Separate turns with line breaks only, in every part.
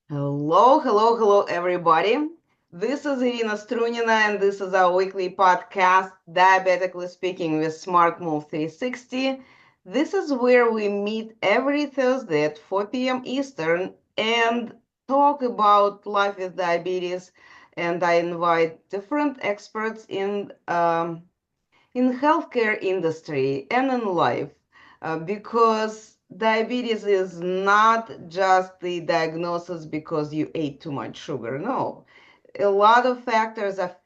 Hello, hello, hello, everybody. This is Irina Strunina, and this is our weekly podcast, Diabetically Speaking with Smart Move 360. This is where we meet every Thursday at 4 p.m. Eastern and talk about life with diabetes. And I invite different experts in healthcare industry and in life because diabetes is not just the diagnosis because you ate too much sugar. No, a lot of factors are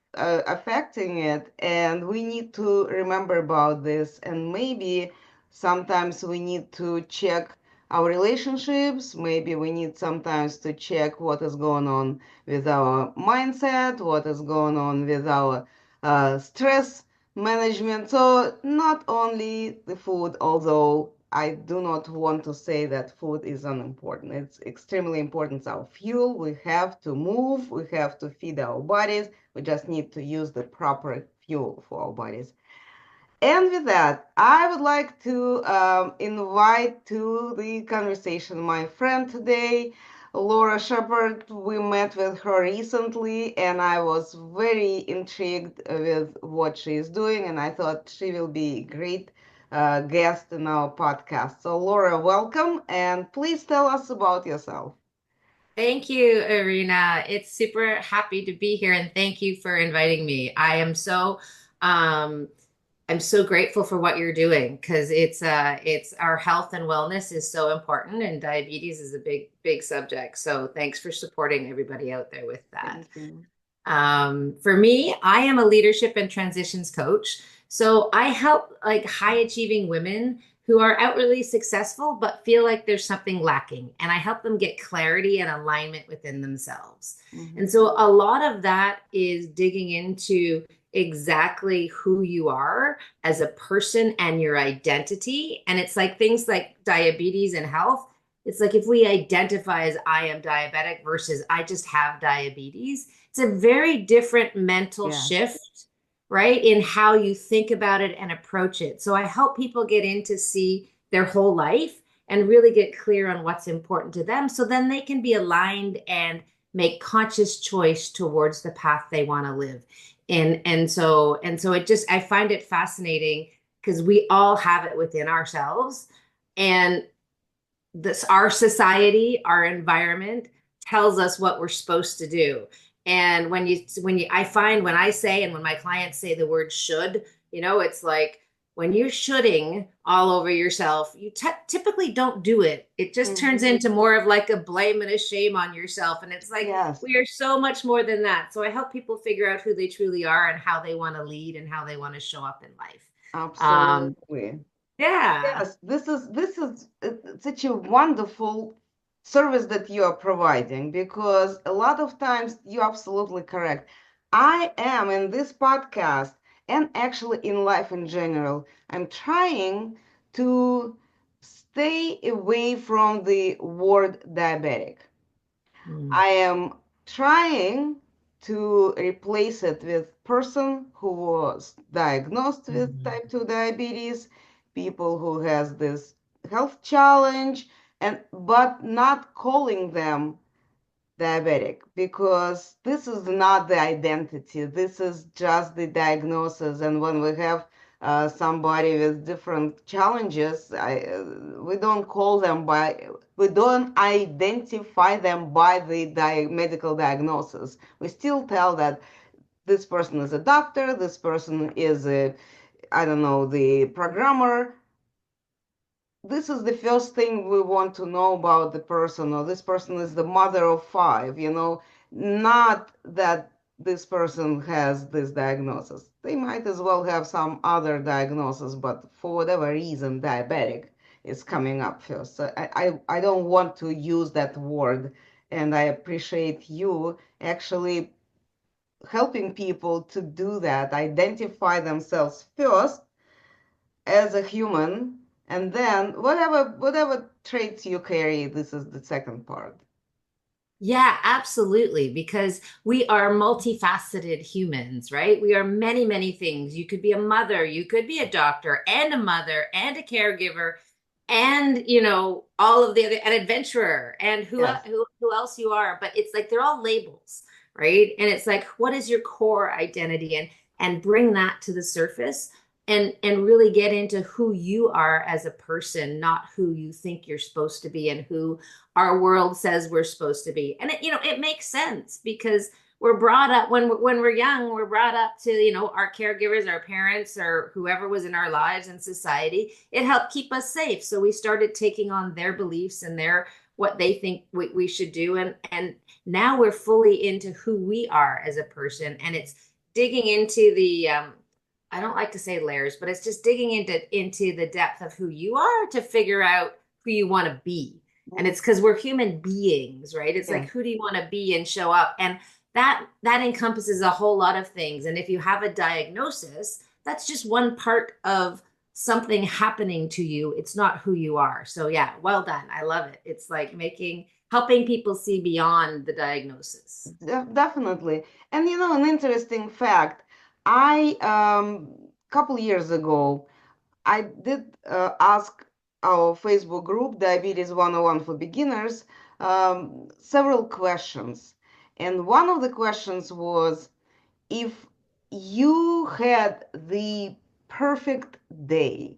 affecting it, and we need to remember about this. And maybe sometimes we need to check our relationships. Maybe we need sometimes to check what is going on with our mindset, what is going on with our stress management. So not only the food, although I do not want to say that food is unimportant. It's extremely important. It's our fuel. We have to move. We have to feed our bodies. We just need to use the proper fuel for our bodies. And with that, I would like to invite to the conversation my friend today, LauraShepherd. We met with her recently, and I was very intrigued with what she is doing, and I thought she will be a great guest in our podcast. So, Laura, welcome, and please tell us about yourself.
Thank you, Irina. It's super happy to be here and thank you for inviting me. Um I'm so grateful for what you're doing because it's our health and wellness is so important and diabetes is a big subject. So thanks for supporting everybody out there with that.
Thank you.
For me, I am a leadership and transitions coach. So I help like high achieving women who are outwardly successful but feel like there's something lacking. And I help them get clarity and alignment within themselves. And
Mhm.
so a lot of that is digging into exactly who you are as a person and your identity. And it's like things like diabetes and health. It's like if we identify as I am diabetic versus I just have diabetes, it's a very different mental
Yeah.
shift, right? In how you think about it and approach it. So I help people get in to see their whole life and really get clear on what's important to them so then they can be aligned and make conscious choice towards the path they want to live in. And so it just I find it fascinating because we all have it within ourselves, and this our society, our environment tells us what we're supposed to do. And when you I find when I say and when my clients say the word should, it's like when you're shoulding all over yourself, you typically don't do it. It just turns
Mhm.
into more of like a blame and a shame on yourself. And it's like
Yes,
we are so much more than that. So I help people figure out who they truly are and how they want to lead and how they want to show up in life. Um,
absolutely.
yeah.
Yes, this is such a wonderful service that you are providing because a lot of times you're absolutely correct. I am in this podcast and actually in life in general, I'm trying to stay away from the word diabetic.
Mm.
I am trying to replace it with person who was diagnosed with type
Mhm.
2 diabetes, people who has this health challenge, and but not calling them diabetic because this is not the identity. This is just the diagnosis. And when we have somebody with different challenges, we don't call them by, we don't identify them by the medical diagnosis. We still tell that this person is a doctor, this person is a, I don't know, the programmer. This is the first thing we want to know about the person, or this person is the mother of five, not that this person has this diagnosis. They might as well have some other diagnosis, but for whatever reason, diabetic is coming up first. So I don't want to use that word, and I appreciate you actually helping people to do that, identify themselves first as a human, and then whatever traits you carry, this is the second part.
Yeah, absolutely. Because we are multifaceted humans, right? We are many, many things. You could be a mother, you could be a doctor and a mother and a caregiver and all of the other, an adventurer, and
Yes.
who else you are. But it's like they're all labels, right? And it's like, what is your core identity? And bring that to the surface, and really get into who you are as a person, not who you think you're supposed to be and who our world says we're supposed to be. And it makes sense because we're brought up when we're young, we're brought up to our caregivers, our parents, or whoever was in our lives in society. It helped keep us safe, so we started taking on their beliefs and their what they think we should do. And now we're fully into who we are as a person, and it's digging into the I don't like to say layers, but it's just digging into the depth of who you are to figure out who you want to be. And it's because we're human beings, right? It's like,
Yes.
who do you want to be and show up? And that encompasses a whole lot of things. And if you have a diagnosis, that's just one part of something happening to you. It's not who you are. So yeah, well done. I love it. It's like helping people see beyond the diagnosis.
Definitely. And an interesting fact, I couple years ago, I did ask our Facebook group, Diabetes 101 for Beginners, several questions. And one of the questions was, if you had the perfect day,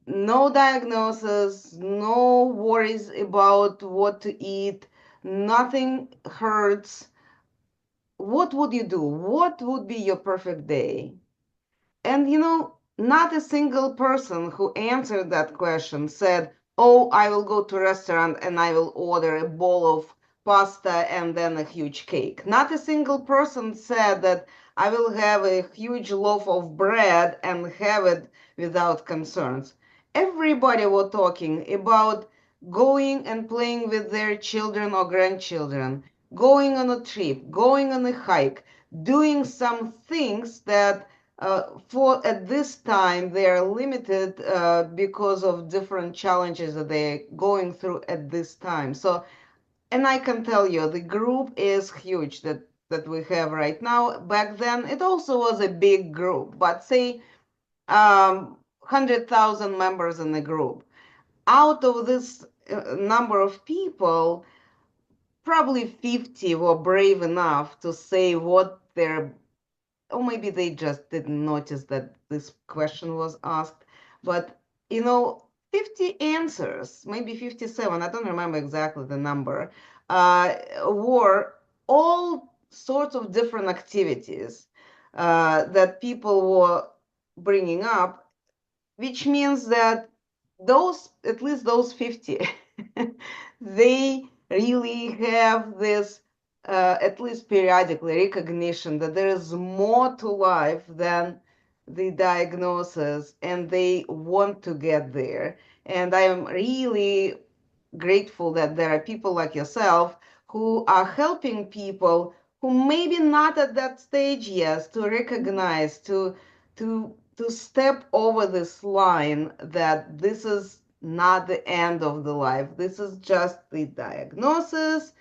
no diagnosis, no worries about what to eat, nothing hurts, what would you do? What would be your perfect day? And not a single person who answered that question said, "Oh, I will go to a restaurant and I will order a bowl of pasta and then a huge cake." Not a single person said that I will have a huge loaf of bread and have it without concerns. Everybody was talking about going and playing with their children or grandchildren, going on a trip, going on a hike, doing some things that for at this time they are limited because of different challenges that they're going through at this time. So, and I can tell you, the group is huge that we have right now. Back then, it also was a big group, but say 100,000 members in the group. Out of this number of people, probably 50 were brave enough to say what their, or maybe they just didn't notice that this question was asked. But, 50 answers, maybe 57, I don't remember exactly the number, were all sorts of different activities that people were bringing up, which means that at least those 50, they really have this, at least periodically, recognition that there is more to life than the diagnosis, and they want to get there. And I am really grateful that there are people like yourself who are helping people who maybe not at that stage yet to recognize, to step over this line that this is not the end of the life. This is just the diagnosis.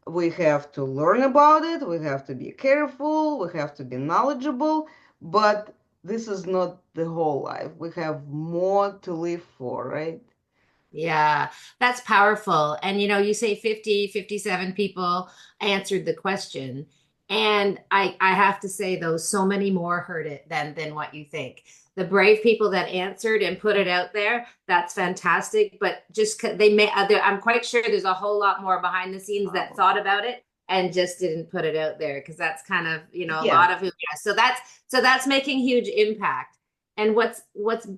We have to learn about it. We have to be careful. We have to be knowledgeable. But this is not the whole life. We have more to live for, right?
Yeah, that's powerful. And you say 50, 57 people answered the question. And I have to say though, so many more heard it than what you think. The brave people that answered and put it out there, that's fantastic. But just I'm quite sure there's a whole lot more behind the scenes that thought
Probably.
about it and just didn't put it out there because that's kind of, a
Yes.
lot of who, yeah. So that's making huge impact. And what's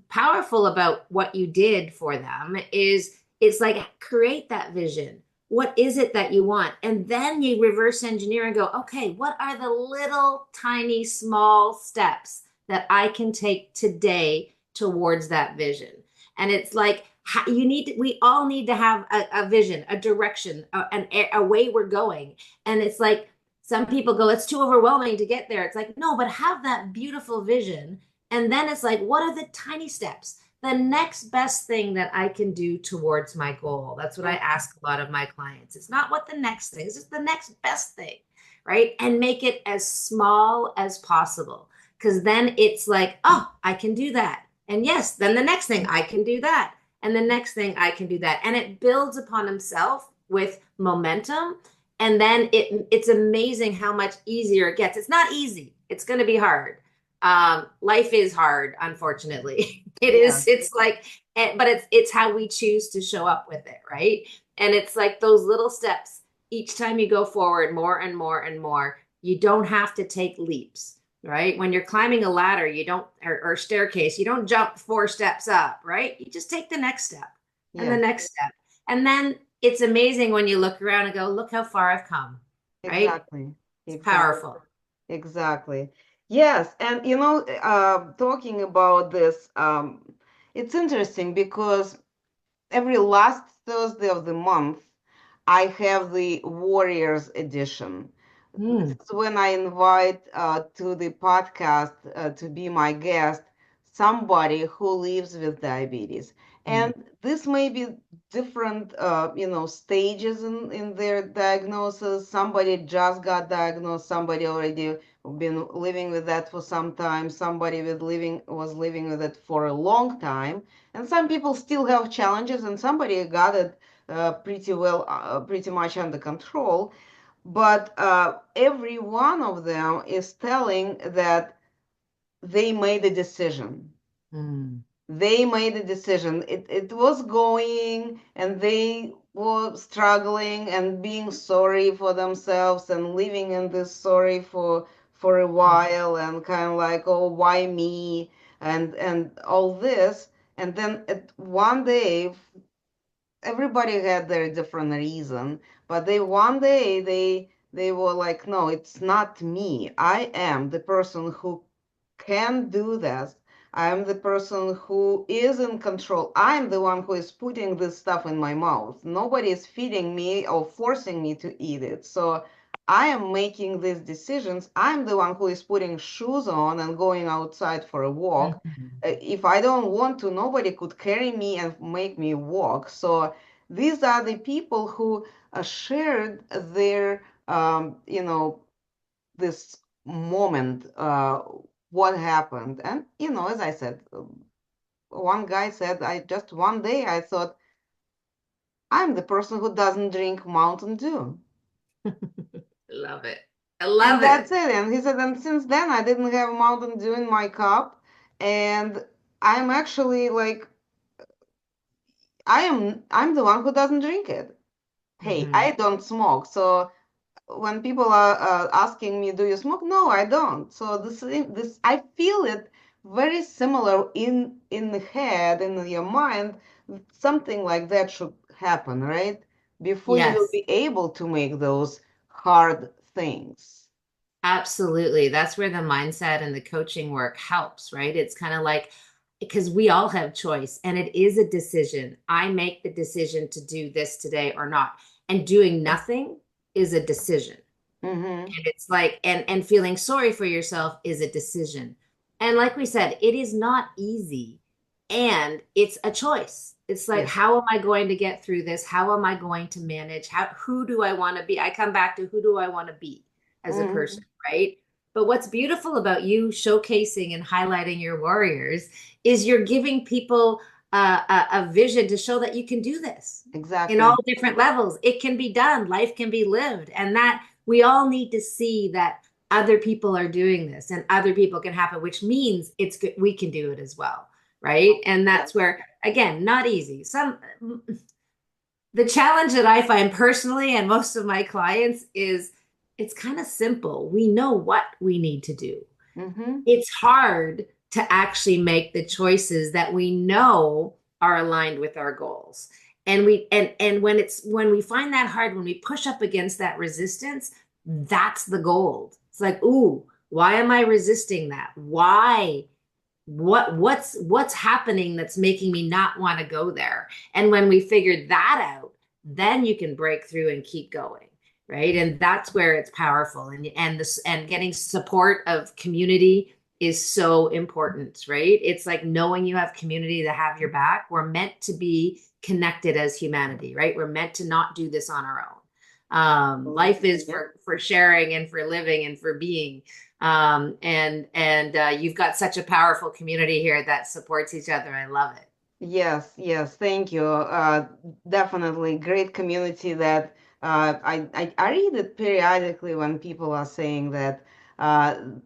powerful about what you did for them is it's like create that vision. What is it that you want? And then you reverse engineer and go, okay, what are the little tiny small steps that I can take today towards that vision? And it's like we all need to have a vision, a direction, a way we're going. And it's like some people go, it's too overwhelming to get there. It's like, no, but have that beautiful vision. And then it's like, what are the tiny steps? The next best thing that I can do towards my goal. That's what I ask a lot of my clients. It's not what the next thing is, it's the next best thing, right? And make it as small as possible. Because then it's like, oh, I can do that. And yes, then the next thing I can do that. And the next thing I can do that. And it builds upon himself with momentum. And then it's amazing how much easier it gets. It's not easy. It's going to be hard. Life is hard, unfortunately. It
Yeah,
is, it's like, but it's how we choose to show up with it, right? And it's like those little steps. Each time you go forward more and more and more, you don't have to take leaps, right? When you're climbing a ladder, you don't, or staircase, you don't jump 4 steps up, right? You just take the next step and the
yeah,
next step. And then it's amazing when you look around and go, look how far I've come, right?
exactly.
It's
Exactly.
powerful.
Exactly. Yes, and talking about this, it's interesting because every last Thursday of the month, I have the Warriors edition. This
Mm,
is when I invite to the podcast to be my guest somebody who lives with diabetes.
mm,
And this may be different, stages in their diagnosis. Somebody just got diagnosed, somebody already been living with that for some time, somebody was living with it for a long time, and some people still have challenges, and somebody got it pretty much under control. But every one of them is telling that they made a decision.
mm,
They made a decision. It was going, and they were struggling and being sorry for themselves and living in this sorry for a while, and kind of like, oh, why me, and all this. And then one day, everybody had their different reason, but they one day they were like, no, it's not me. I am the person who can do this. I'm the person who is in control. I'm the one who is putting this stuff in my mouth. Nobody is feeding me or forcing me to eat it. So I am making these decisions. I'm the one who is putting shoes on and going outside for a walk.
mhm.
If I don't want to, nobody could carry me and make me walk. So these are the people who shared their, this moment, what happened. And, as I said, one guy said, I just one day I thought, I'm the person who doesn't drink Mountain Dew.
Love it. I
And
love
that's
it.
it. And he said, and since then I didn't have Mountain Dew in my cup. And I'm actually like, I'm the one who doesn't drink it. Hey,
Hmm.
I don't smoke. So when people are asking me, "Do you smoke?" No, I don't. So this I feel it very similar in the head, in your mind. Something like that should happen, right? Before you will
Yes.
be able to make those hard things.
Absolutely. That's where the mindset and the coaching work helps, right? It's kind of like, because we all have choice and it is a decision. I make the decision to do this today or not. And doing nothing is a decision.
Mm-hmm.
And it's like, and feeling sorry for yourself is a decision. And like we said, it is not easy and it's a choice. It's like,
Yes.
how am I going to get through this? How am I going to manage? Who do I want to be? I come back to, who do I want to be as a
Mm-hmm.
person, right? But what's beautiful about you showcasing and highlighting your warriors is you're giving people a vision to show that you can do this in all
Exactly.
different levels. It can be done. Life can be lived. And that we all need to see that other people are doing this and other people can happen, which means it's good. We can do it as well. Right. And
Yes.
that's where, again, not easy. The challenge that I find personally and most of my clients is it's kind of simple. We know what we need to do.
Mm-hmm.
It's hard to actually make the choices that we know are aligned with our goals. And when we find that hard, when we push up against that resistance, that's the gold. It's like, ooh, why am I resisting that? Why? What's happening that's making me not want to go there? And when we figure that out, then you can break through and keep going, right? And that's where it's powerful. And getting support of community is so important, right? It's like knowing you have community to have your back. We're meant to be connected as humanity, right? We're meant to not do this on our own. Life is
Yeah.
for sharing and for living and for being. And you've got such a powerful community here that supports each other. I love it.
Yes, yes, thank you. Definitely great community that I read it periodically when people are saying that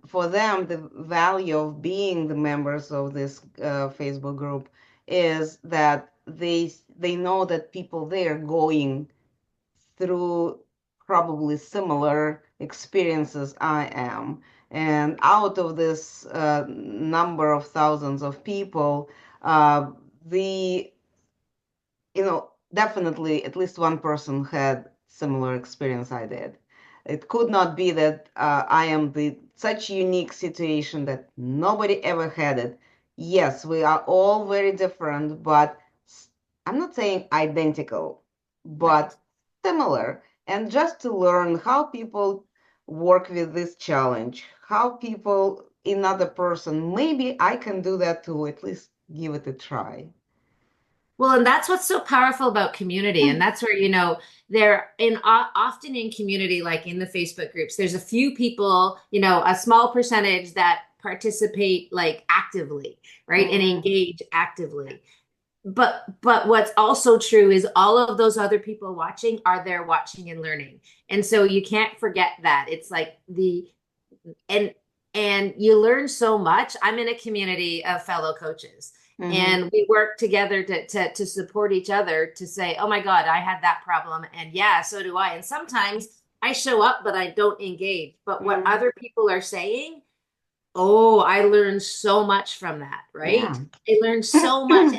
for them the value of being the members of this Facebook group is that they know that people there going through probably similar experiences I am. And out of this number of thousands of people, the definitely at least one person had similar experience I did. It could not be that I am the such unique situation that nobody ever had it. Yes, we are all very different, but I'm not saying identical,
Right.
but similar. And just to learn how people work with this challenge, how people, another person, maybe I can do that too, at least give it a try.
Well, and that's what's so powerful about community. And that's where, they're often in community, like in the Facebook groups, there's a few people, a small percentage that participate like actively, right? And
Mhm.
engage actively. But what's also true is all of those other people watching are there watching and learning. And so you can't forget that. It's like and and you learn so much. I'm in a community of fellow coaches,
Mhm.
and we work together to support each other, to say, oh my God, I had that problem, and yeah, so do I. And sometimes I show up but I don't engage, but what
Mhm.
other people are saying, oh, I learned so much from that, right?
Yeah.
I learned so much.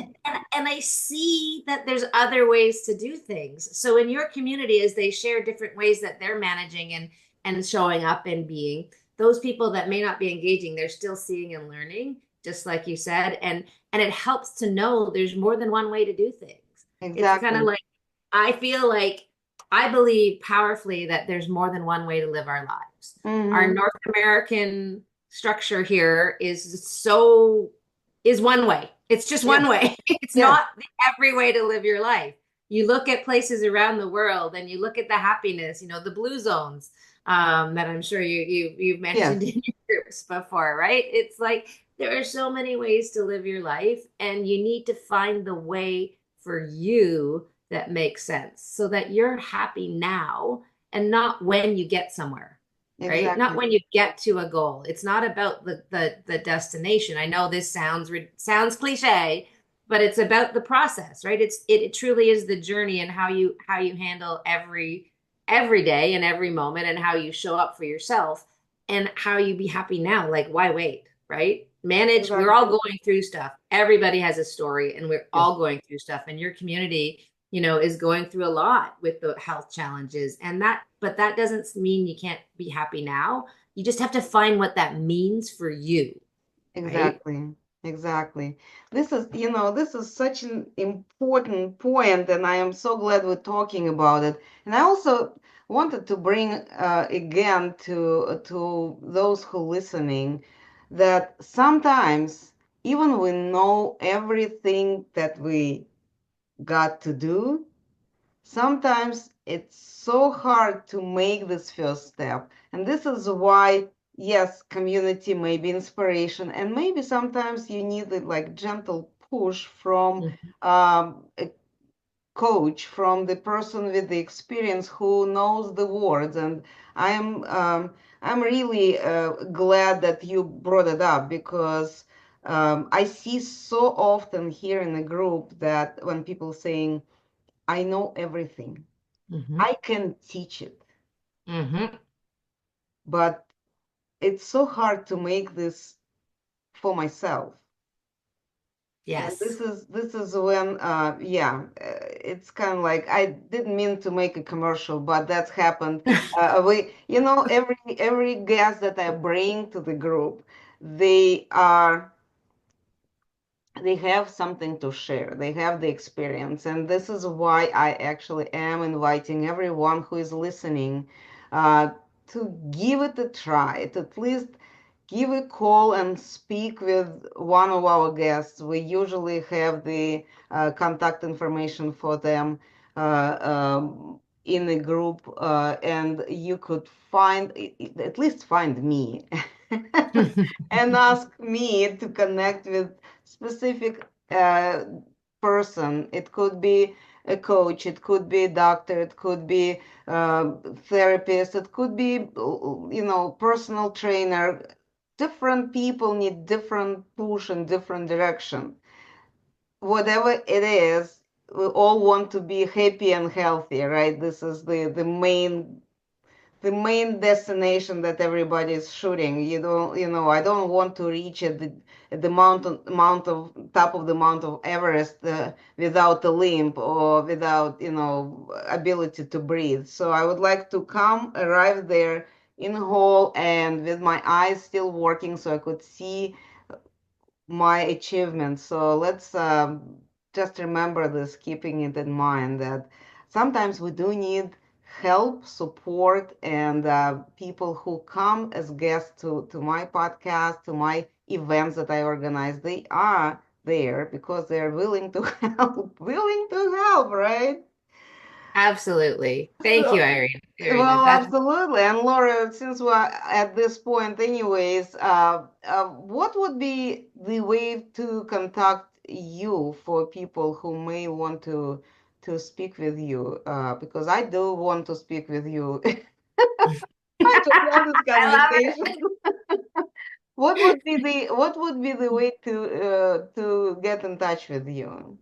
And I see that there's other ways to do things. So in your community, as they share different ways that they're managing and showing up and being, those people that may not be engaging, they're still seeing and learning, just like you said. And it helps to know there's more than one way to do things. It's kind of
Exactly.
like, I feel like I believe powerfully that there's more than one way to live our lives. Our
Mhm.
North American structure here is one way. It's just
Yes.
one way. It's
Yes.
not every way to live your life. You look at places around the world and you look at the happiness, the blue zones, that I'm sure you've mentioned
Yes.
in your groups before, right? It's like there are so many ways to live your life, and you need to find the way for you that makes sense so that you're happy now and not when you get somewhere, right? Not
Exactly.
when you get to a goal. It's not about the destination. I know this sounds cliche, but it's about the process, right? It truly is the journey, and how you handle every day and every moment, and how you show up for yourself, and how you be happy now. Like, why wait, right? Manage. We're
Exactly.
all going through stuff. Everybody has a story, and we're
Yes.
all going through stuff. And your community, is going through a lot with the health challenges, but that doesn't mean you can't be happy now. You just have to find what that means for you, right?
Exactly. Exactly. This is such an important point, and I am so glad we're talking about it. And I also wanted to bring again to those who listening that sometimes even we know everything that we got to do. Sometimes it's so hard to make this first step. And this is why, yes, community may be inspiration, and maybe sometimes you need a like gentle push from
Mhm.
a coach, from the person with the experience who knows the words. And I'm really glad that you brought it up because I see so often here in the group that when people saying, I know everything.
Mhm.
I can teach it,
Mhm.
but it's so hard to make this for myself. And
Yes.
this is when yeah, it's kind of like I didn't mean to make a commercial, but that's happened. We every guest that I bring to the group, they are they have something to share. They have the experience. And this is why I actually am inviting everyone who is listening uh, to give it a try, to at least give a call and speak with one of our guests. We usually have the contact information for them. in a group, and you could find, at least find me, and ask me to connect with specific person. It could be a coach, it could be a doctor, it could be therapist, it could be, personal trainer. Different people need different push and different direction. Whatever it is, we all want to be happy and healthy, right? This is the main destination that everybody is shooting. I don't want to reach at the mount of top of the Mount of Everest without a limb or without ability to breathe. So I would like to arrive there in whole and with my eyes still working, so I could see my achievements. So let's just remember this, keeping it in mind that sometimes we do need help, support, and people who come as guests to my podcast, to my events that I organize. They are there because they're willing to help, right?
Absolutely. Thank you,
So,
Irene, for sharing that.
well,
That's
absolutely. And Laura, since we're at this point, anyways, what would be the way to contact you for people who may want to speak with you? Because I do want to speak with you. I just love this
I love
conversation.
it.
What would be the way to get in touch with you?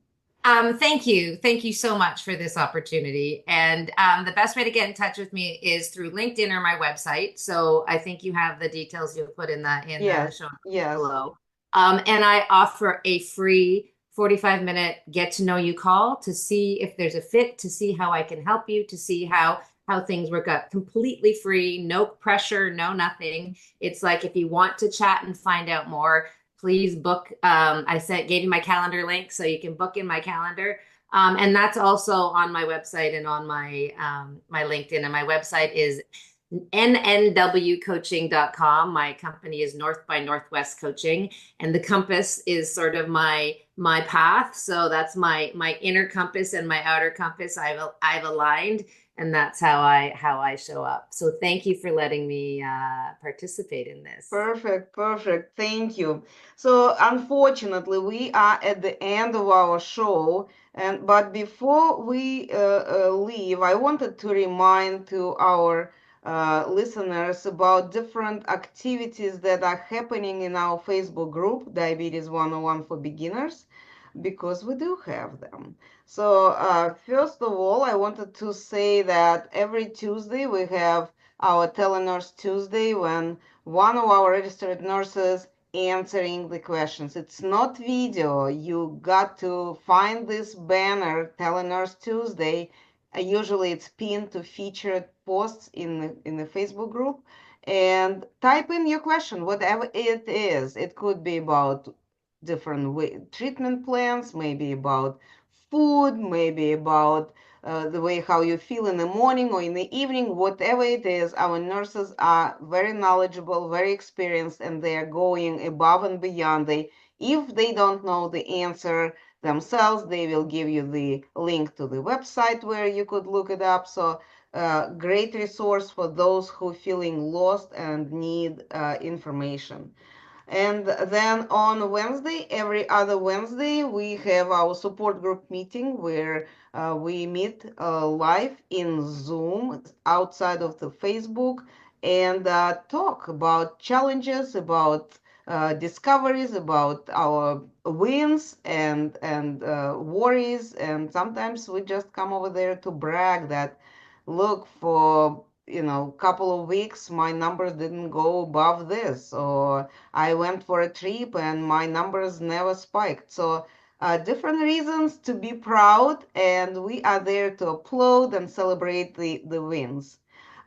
Thank you. Thank you so much for this opportunity. And the best way to get in touch with me is through LinkedIn or my website. So I think you have the details you'll put in the
Yes,
show notes
yes.
below. And I offer a free 45-minute get to know you call to see if there's a fit, to see how I can help you, to see how things work out. Completely free, no pressure, no nothing. It's like if you want to chat and find out more, please book. I gave you my calendar link so you can book in my calendar. And that's also on my website and on my LinkedIn. And my website is nnwcoaching.com. My company is North by Northwest Coaching, and the compass is sort of my path. So that's my inner compass and my outer compass. I've aligned, and that's how I show up. So thank you for letting me participate in this.
Perfect, perfect. Thank you. So, unfortunately, we are at the end of our show, and but before we leave, I wanted to remind to our listeners about different activities that are happening in our Facebook group, Diabetes 101 for Beginners, because we do have them. So, first of all, I wanted to say that every Tuesday we have our Telenurse Tuesday when one of our registered nurses answering the questions. It's not video. You got to find this banner, Telenurse Tuesday. Usually it's pinned to featured posts in the Facebook group. And type in your question, whatever it is. It could be about different treatment plans, maybe about food, maybe about the way how you feel in the morning or in the evening, whatever it is. Our nurses are very knowledgeable, very experienced, and they are going above and beyond. If they don't know the answer themselves, they will give you the link to the website where you could look it up. So great resource for those who feeling lost and need information. And then on Wednesday, every other Wednesday, we have our support group meeting where we meet live in Zoom outside of the Facebook and talk about challenges, about discoveries, about our wins and worries. And sometimes we just come over there to brag that, look, for couple of weeks, my numbers didn't go above this, or I went for a trip and my numbers never spiked. So, different reasons to be proud, and we are there to applaud and celebrate the wins.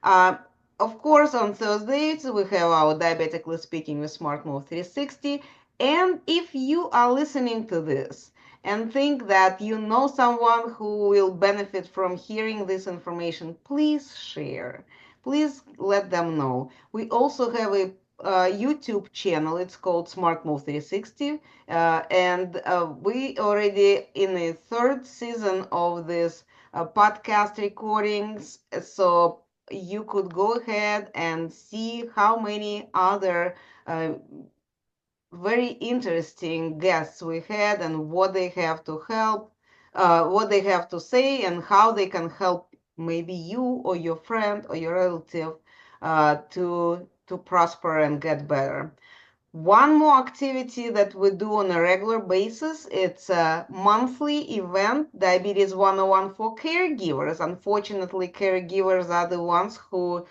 Uh, of course, on Thursdays, we have our Diabetically Speaking with Smart Move 360. And if you are listening to this and think that you know someone who will benefit from hearing this information, please share. Please let them know. We also have a YouTube channel. It's called Smart Move 360. And we already in the third season of this podcast recordings. So you could go ahead and see how many other uh, very interesting guests we had and what they have to help, what they have to say, and how they can help maybe you or your friend or your relative to prosper and get better. One more activity that we do on a regular basis, it's a monthly event, Diabetes 101 for caregivers. Unfortunately, caregivers are the ones who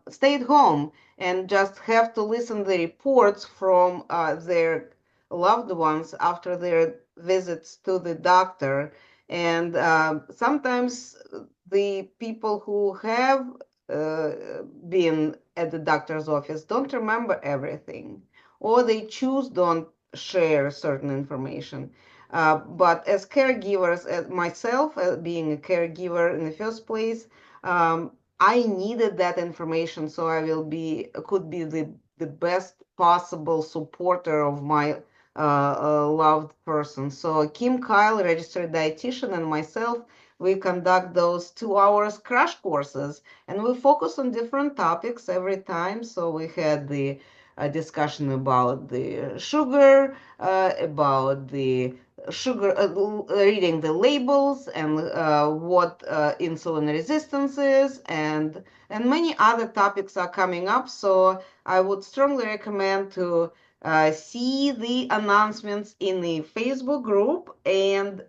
stay at home and just have to listen the reports from their loved ones after their visits to the doctor. And sometimes the people who have uh, been at the doctor's office don't remember everything, or they choose don't share certain information. But as caregivers, as myself, being a caregiver in the first place, I needed that information so I will be could be the best possible supporter of my loved person. So Kim Kyle, registered dietitian, and myself, we conduct those 2 hours crash courses, and we focus on different topics every time. So we had the discussion about the sugar, about the sugar, reading the labels and what insulin resistance is, and many other topics are coming up. So I would strongly recommend to see the announcements in the Facebook group and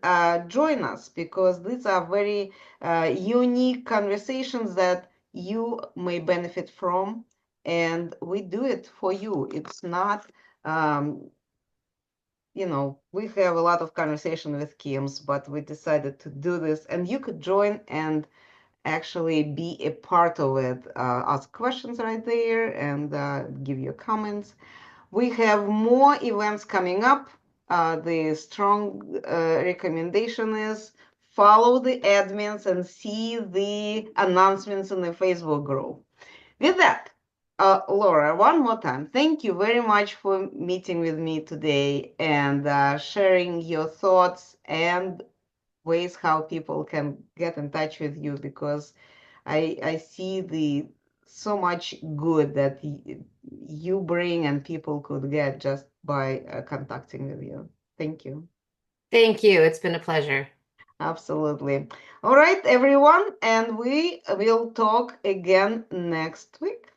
join us, because these are very unique conversations that you may benefit from, and we do it for you. It's not, um, we have a lot of conversation with Kims, but we decided to do this, and you could join and actually be a part of it. Ask questions right there and give your comments. We have more events coming up. The strong recommendation is follow the admins and see the announcements in the Facebook group. With that, Laura, one more time, thank you very much for meeting with me today and sharing your thoughts and ways how people can get in touch with you, because I see the so much good that you bring and people could get just by contacting with you. Thank you.
Thank you. It's been a pleasure.
Absolutely. All right, everyone, and we will talk again next week.